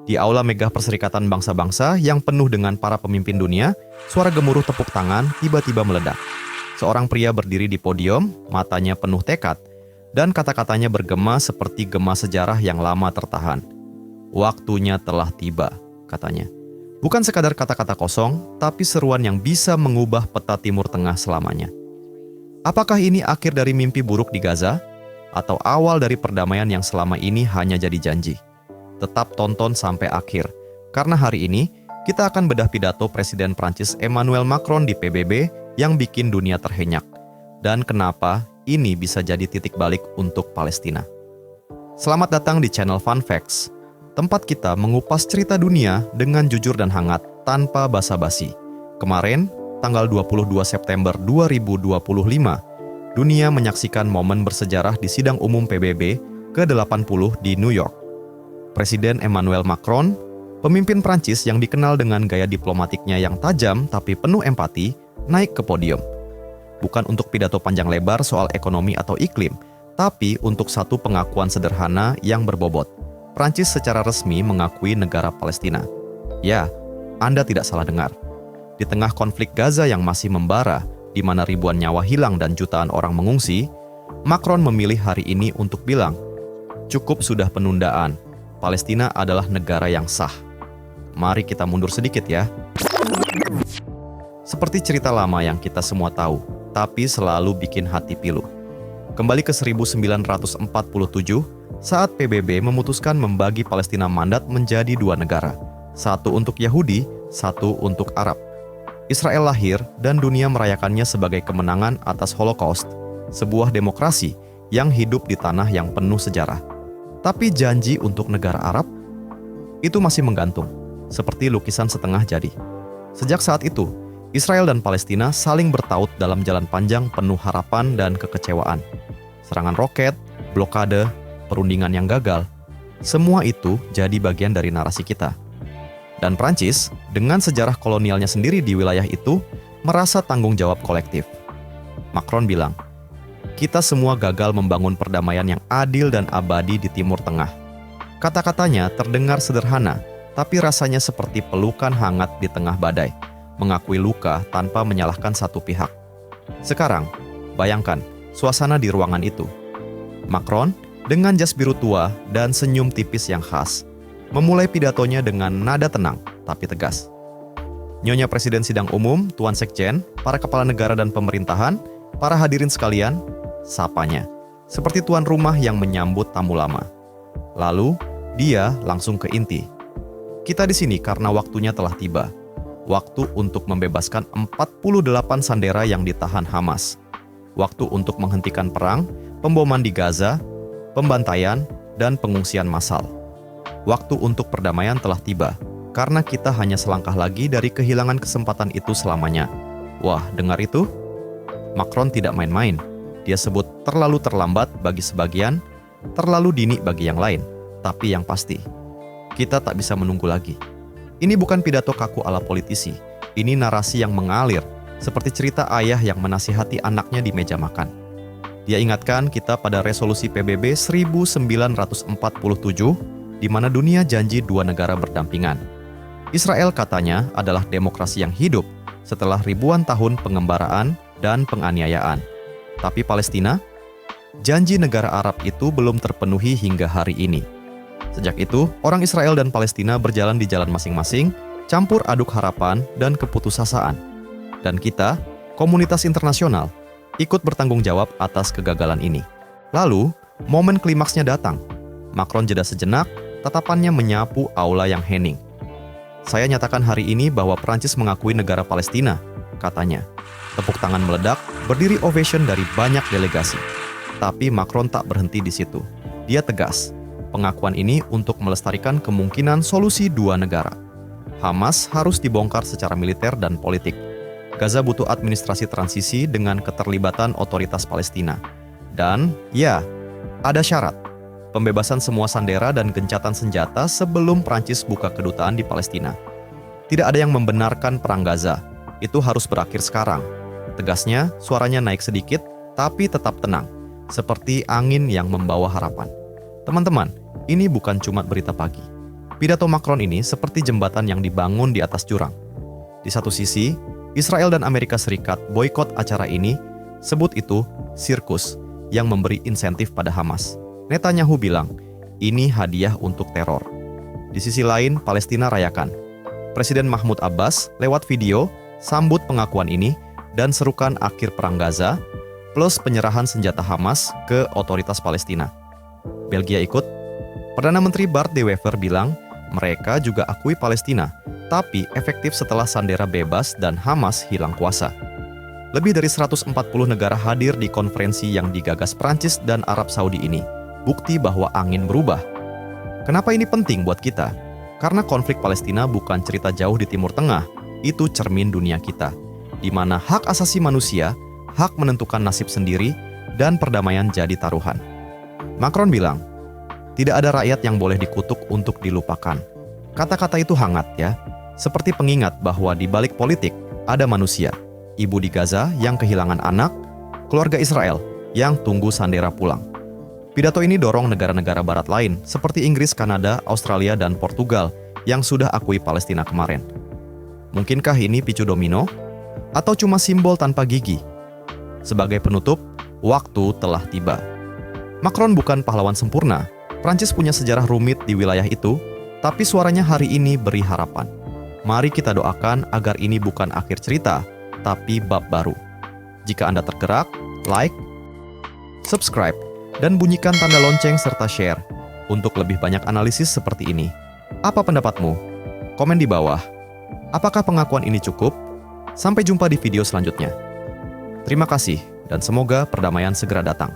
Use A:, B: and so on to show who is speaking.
A: Di Aula Megah Perserikatan Bangsa-Bangsa yang penuh dengan para pemimpin dunia, suara gemuruh tepuk tangan tiba-tiba meledak. Seorang pria berdiri di podium, matanya penuh tekad, dan kata-katanya bergema seperti gema sejarah yang lama tertahan. Waktunya telah tiba, katanya. Bukan sekadar kata-kata kosong, tapi seruan yang bisa mengubah peta Timur Tengah selamanya. Apakah ini akhir dari mimpi buruk di Gaza? Atau awal dari perdamaian yang selama ini hanya jadi janji? Tetap tonton sampai akhir, karena hari ini kita akan bedah pidato Presiden Prancis Emmanuel Macron di PBB yang bikin dunia terhenyak. Dan kenapa ini bisa jadi titik balik untuk Palestina. Selamat datang di channel Fun Facts, tempat kita mengupas cerita dunia dengan jujur dan hangat tanpa basa-basi. Kemarin, tanggal 22 September 2025, dunia menyaksikan momen bersejarah di sidang umum PBB ke-80 di New York. Presiden Emmanuel Macron, pemimpin Prancis yang dikenal dengan gaya diplomatiknya yang tajam tapi penuh empati, naik ke podium. Bukan untuk pidato panjang lebar soal ekonomi atau iklim, tapi untuk satu pengakuan sederhana yang berbobot. Prancis secara resmi mengakui negara Palestina. Ya, Anda tidak salah dengar. Di tengah konflik Gaza yang masih membara, di mana ribuan nyawa hilang dan jutaan orang mengungsi, Macron memilih hari ini untuk bilang, cukup sudah penundaan, Palestina adalah negara yang sah. Mari kita mundur sedikit ya. Seperti cerita lama yang kita semua tahu, tapi selalu bikin hati pilu. Kembali ke 1947, saat PBB memutuskan membagi Palestina mandat menjadi dua negara, satu untuk Yahudi, satu untuk Arab. Israel lahir dan dunia merayakannya sebagai kemenangan atas Holocaust, sebuah demokrasi yang hidup di tanah yang penuh sejarah. Tapi janji untuk negara Arab itu masih menggantung, seperti lukisan setengah jadi. Sejak saat itu, Israel dan Palestina saling bertaut dalam jalan panjang penuh harapan dan kekecewaan. Serangan roket, blokade, perundingan yang gagal, semua itu jadi bagian dari narasi kita. Dan Prancis, dengan sejarah kolonialnya sendiri di wilayah itu, merasa tanggung jawab kolektif. Macron bilang, kita semua gagal membangun perdamaian yang adil dan abadi di Timur Tengah. Kata-katanya terdengar sederhana, tapi rasanya seperti pelukan hangat di tengah badai, mengakui luka tanpa menyalahkan satu pihak. Sekarang, bayangkan suasana di ruangan itu. Macron, dengan jas biru tua dan senyum tipis yang khas, memulai pidatonya dengan nada tenang tapi tegas. Nyonya Presiden Sidang Umum, Tuan Sekjen, para kepala negara dan pemerintahan, para hadirin sekalian, sapanya, seperti tuan rumah yang menyambut tamu lama. Lalu, dia langsung ke inti. Kita di sini karena waktunya telah tiba. Waktu untuk membebaskan 48 sandera yang ditahan Hamas. Waktu untuk menghentikan perang, pemboman di Gaza, pembantaian, dan pengungsian massal. Waktu untuk perdamaian telah tiba, karena kita hanya selangkah lagi dari kehilangan kesempatan itu selamanya. Wah, dengar itu? Macron tidak main-main. Dia sebut terlalu terlambat bagi sebagian, terlalu dini bagi yang lain. Tapi yang pasti, kita tak bisa menunggu lagi. Ini bukan pidato kaku ala politisi. Ini narasi yang mengalir, seperti cerita ayah yang menasihati anaknya di meja makan. Dia ingatkan kita pada resolusi PBB 1947, di mana dunia janji dua negara berdampingan. Israel katanya adalah demokrasi yang hidup setelah ribuan tahun pengembaraan dan penganiayaan. Tapi Palestina, janji negara Arab itu belum terpenuhi hingga hari ini. Sejak itu, orang Israel dan Palestina berjalan di jalan masing-masing, campur aduk harapan dan keputusasaan. Dan kita, komunitas internasional, ikut bertanggung jawab atas kegagalan ini. Lalu, momen klimaksnya datang. Macron jeda sejenak, tatapannya menyapu aula yang hening. Saya nyatakan hari ini bahwa Prancis mengakui negara Palestina, katanya. Tepuk tangan meledak, berdiri ovation dari banyak delegasi. Tapi Macron tak berhenti di situ. Dia tegas, pengakuan ini untuk melestarikan kemungkinan solusi dua negara. Hamas harus dibongkar secara militer dan politik. Gaza butuh administrasi transisi dengan keterlibatan otoritas Palestina. Dan, ya, ada syarat. Pembebasan semua sandera dan gencatan senjata sebelum Prancis buka kedutaan di Palestina. Tidak ada yang membenarkan perang Gaza. Itu harus berakhir sekarang. Tegasnya, suaranya naik sedikit, tapi tetap tenang. Seperti angin yang membawa harapan. Teman-teman, ini bukan cuma berita pagi. Pidato Macron ini seperti jembatan yang dibangun di atas jurang. Di satu sisi, Israel dan Amerika Serikat boikot acara ini, sebut itu sirkus yang memberi insentif pada Hamas. Netanyahu bilang, ini hadiah untuk teror. Di sisi lain, Palestina rayakan. Presiden Mahmud Abbas lewat video sambut pengakuan ini dan serukan akhir perang Gaza plus penyerahan senjata Hamas ke otoritas Palestina. Belgia ikut. Perdana Menteri Bart De Wever bilang, mereka juga akui Palestina, tapi efektif setelah Sandera bebas dan Hamas hilang kuasa. Lebih dari 140 negara hadir di konferensi yang digagas Prancis dan Arab Saudi ini. Bukti bahwa angin berubah. Kenapa ini penting buat kita? Karena konflik Palestina bukan cerita jauh di Timur Tengah, itu cermin dunia kita, di mana hak asasi manusia, hak menentukan nasib sendiri, dan perdamaian jadi taruhan. Macron bilang, tidak ada rakyat yang boleh dikutuk untuk dilupakan. Kata-kata itu hangat ya, seperti pengingat bahwa di balik politik ada manusia, ibu di Gaza yang kehilangan anak, keluarga Israel yang tunggu Sandera pulang. Pidato ini dorong negara-negara barat lain seperti Inggris, Kanada, Australia, dan Portugal yang sudah akui Palestina kemarin. Mungkinkah ini picu domino? Atau cuma simbol tanpa gigi? Sebagai penutup, waktu telah tiba. Macron bukan pahlawan sempurna. Prancis punya sejarah rumit di wilayah itu, tapi suaranya hari ini beri harapan. Mari kita doakan agar ini bukan akhir cerita, tapi bab baru. Jika Anda tergerak, like, subscribe, dan bunyikan tanda lonceng serta share untuk lebih banyak analisis seperti ini. Apa pendapatmu? Komen di bawah. Apakah pengakuan ini cukup? Sampai jumpa di video selanjutnya. Terima kasih, dan semoga perdamaian segera datang.